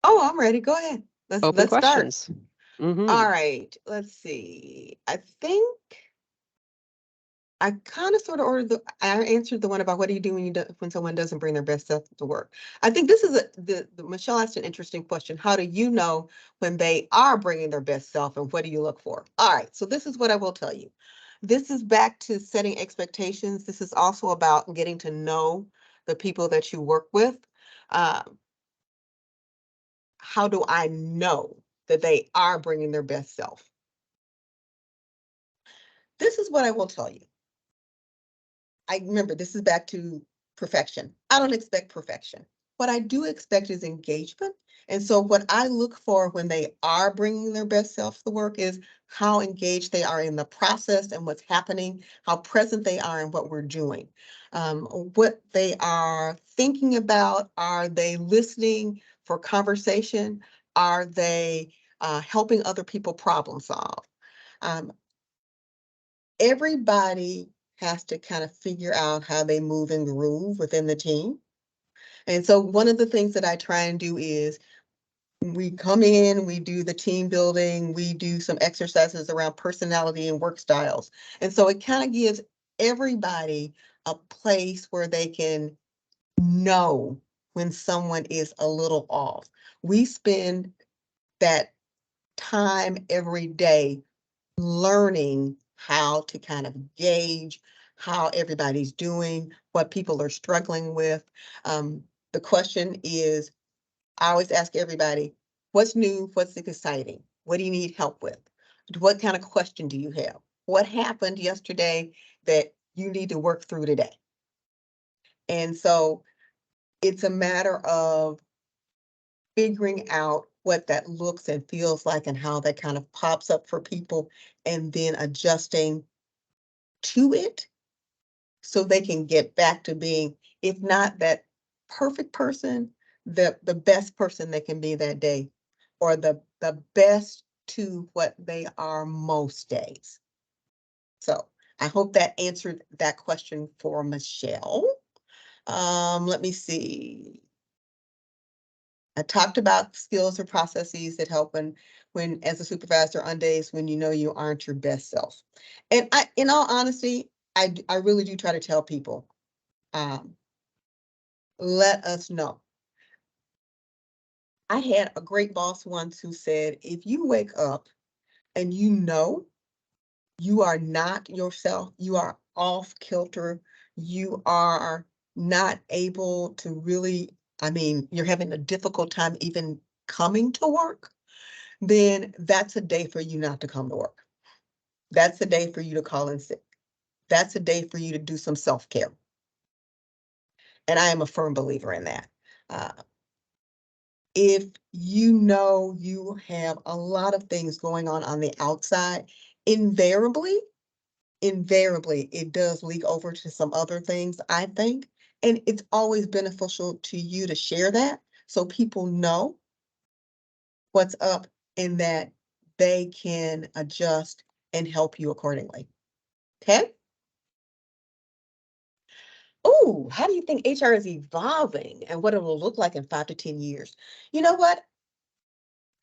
Oh, I'm ready. Go ahead. Open Let's start. questions. Mm-hmm. All right. Let's see. I think I kind of sort of ordered I answered the one about what do you do when when someone doesn't bring their best self to work. I think this is the Michelle asked an interesting question. How do you know when they are bringing their best self, and what do you look for? All right. So this is what I will tell you. This is back to setting expectations. This is also about getting to know the people that you work with. Um, how do I know that they are bringing their best self? This is what I will tell you. I remember this is back to perfection. I don't expect perfection. What I do expect is engagement. And so what I look for when they are bringing their best self to work is how engaged they are in the process and what's happening, how present they are in what we're doing, what they are thinking about. Are they listening for conversation? Are they helping other people problem solve? Um, Everybody has to kind of figure out how they move and groove within the team. And so one of the things that I try and do is we come in, we do the team building, we do some exercises around personality and work styles. And so it kind of gives everybody a place where they can know when someone is a little off. We spend that time every day learning how to kind of gauge how everybody's doing, what people are struggling with. The question is, I always ask everybody, what's new? What's exciting? What do you need help with? What kind of question do you have? What happened yesterday that you need to work through today? And so it's a matter of figuring out what that looks and feels like and how that kind of pops up for people, and then adjusting to it so they can get back to being, if not that perfect person, the best person they can be that day, or the best to what they are most days. So I hope that answered that question for Michelle. Let me see. I talked about skills or processes that help when as a supervisor on days when you know you aren't your best self. And in all honesty, I really do try to tell people, um, let us know. I had a great boss once who said, if you wake up and you know you are not yourself, you are off kilter, you are not able to really, I mean, you're having a difficult time even coming to work, then that's a day for you not to come to work. That's a day for you to call in sick. That's a day for you to do some self-care. And I am a firm believer in that. Uh, if you know you have a lot of things going on the outside, invariably, invariably, it does leak over to some other things, I think. And it's always beneficial to you to share that so people know what's up and that they can adjust and help you accordingly. Okay? Oh, how do you think HR is evolving and what it will look like in 5 to 10 years? You know what?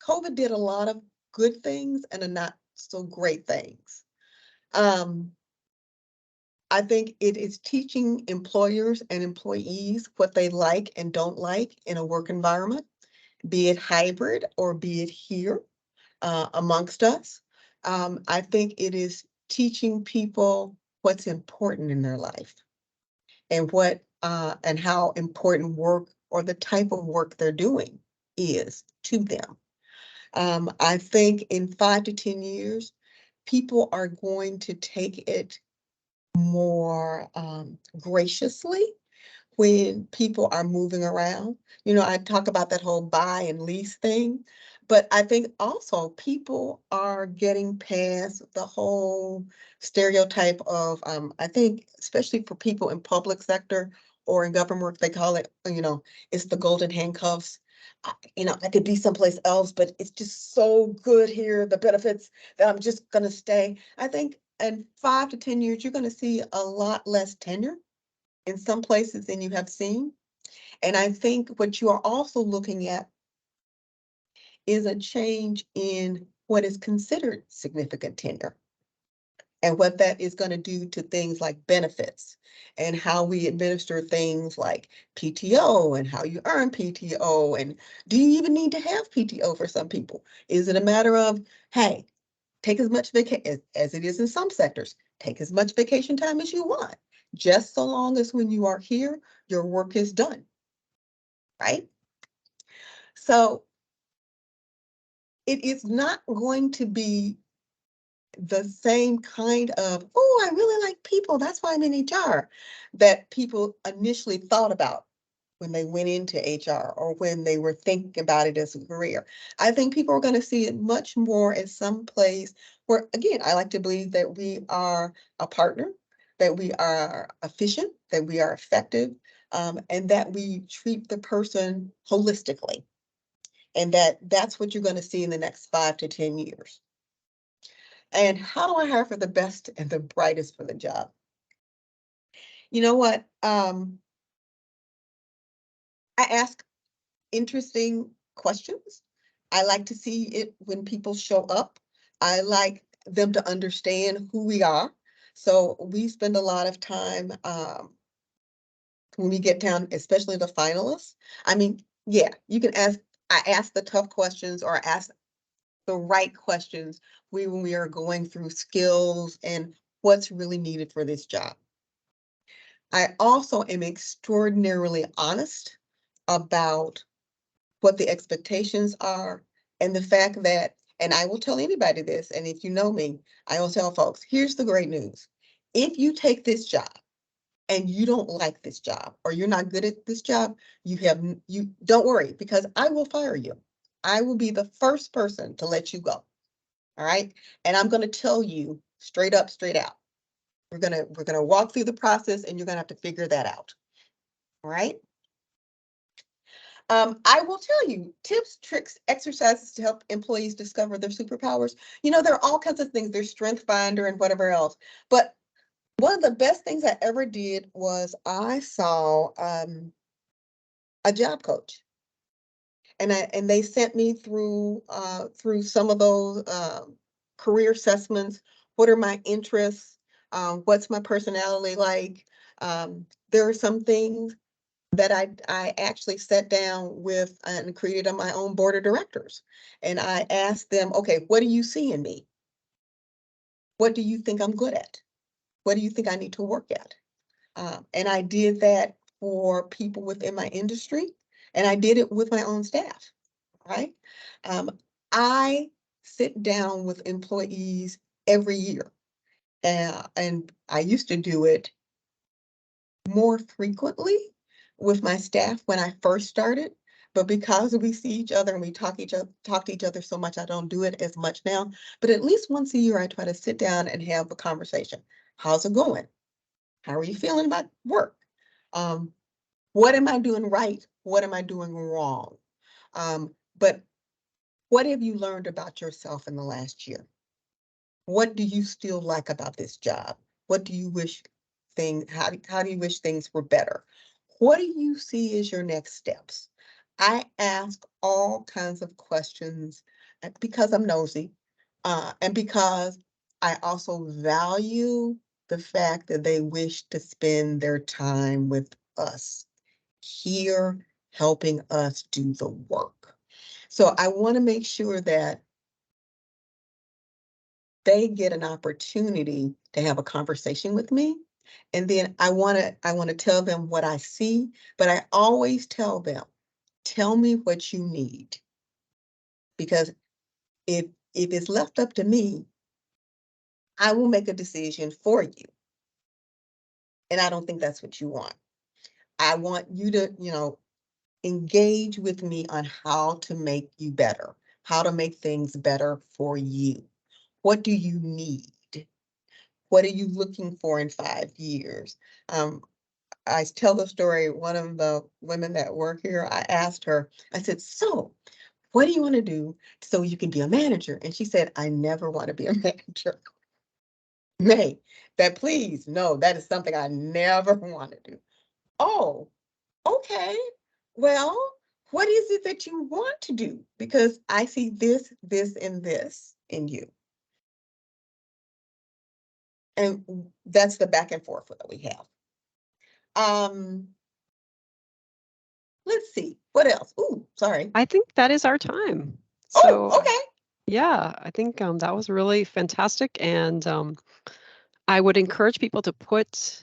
COVID did a lot of good things and a not so great things. Um, I think it is teaching employers and employees what they like and don't like in a work environment, be it hybrid or be it here amongst us. I think it is teaching people what's important in their life and what and how important work or the type of work they're doing is to them. I think in 5 to 10 years, people are going to take it more graciously when people are moving around. You know, I talk about that whole buy and lease thing, but I think also people are getting past the whole stereotype of, I think, especially for people in public sector or in government work, they call it, it's the golden handcuffs. I could be someplace else, but it's just so good here, the benefits, that I'm just going to stay. I think in 5 to 10 years, you're going to see a lot less tenure in some places than you have seen. And I think what you are also looking at is a change in what is considered significant tenure and what that is going to do to things like benefits and how we administer things like PTO and how you earn PTO. And do you even need to have PTO for some people? Is it a matter of, hey, take as much vacation as it is in some sectors, take as much vacation time as you want, just so long as when you are here, your work is done, right? So it is not going to be the same kind of, oh, I really like people, that's why I'm in HR, that people initially thought about when they went into HR or when they were thinking about it as a career. I think people are going to see it much more as some place where, again, I like to believe that we are a partner, that we are efficient, that we are effective, and that we treat the person holistically. And that's what you're going to see in the next 5 to 10 years. And how do I hire for the best and the brightest for the job? You know what? I ask interesting questions. I like to see it when people show up. I like them to understand who we are. So we spend a lot of time when we get down, especially the finalists. I mean, yeah, you can ask, I ask the tough questions or I ask the right questions when we are going through skills and what's really needed for this job. I also am extraordinarily honest about what the expectations are and the fact that, and I will tell anybody this, and if you know me, I will tell folks, here's the great news. If you take this job and you don't like this job or you're not good at this job, you don't worry because I will fire you. I will be the first person to let you go. All right. And I'm going to tell you straight up, straight out. We're gonna walk through the process and you're gonna have to figure that out. All right. I will tell you tips, tricks, exercises to help employees discover their superpowers. You know, there are all kinds of things. There's Strength Finder and whatever else. But one of the best things I ever did was I saw a job coach, and they sent me through some of those career assessments. What are my interests? What's my personality like? There are some things that I actually sat down with and created on my own board of directors. And I asked them, okay, what do you see in me? What do you think I'm good at? What do you think I need to work at? And I did that for people within my industry, and I did it with my own staff, right? Um, I sit down with employees every year, and I used to do it more frequently with my staff when I first started, but because we see each other and we talk to each other so much, I don't do it as much now. But at least once a year, I try to sit down and have a conversation. How's it going? How are you feeling about work? Um, what am I doing right? What am I doing wrong? But what have you learned about yourself in the last year? What do you still like about this job? What do you wish how do you wish things were better? What do you see as your next steps? I ask all kinds of questions because I'm nosy, and because I also value the fact that they wish to spend their time with us here, helping us do the work. So I want to make sure that they get an opportunity to have a conversation with me. And then I want to tell them what I see, but I always tell them, tell me what you need. Because if it's left up to me, I will make a decision for you. And I don't think that's what you want. I want you to, engage with me on how to make you better, how to make things better for you. What do you need? What are you looking for in 5 years? Um, I tell the story, one of the women that work here, I asked her, I said, so what do you want to do so you can be a manager? And she said, I never want to be a manager. May, that please, no, that is something I never want to do. Oh, okay. Well, what is it that you want to do? Because I see this, this, and this in you. And that's the back and forth that we have. Let's see, what else? Ooh, sorry. I think that is our time. Oh, So okay. yeah, I think that was really fantastic. And I would encourage people to put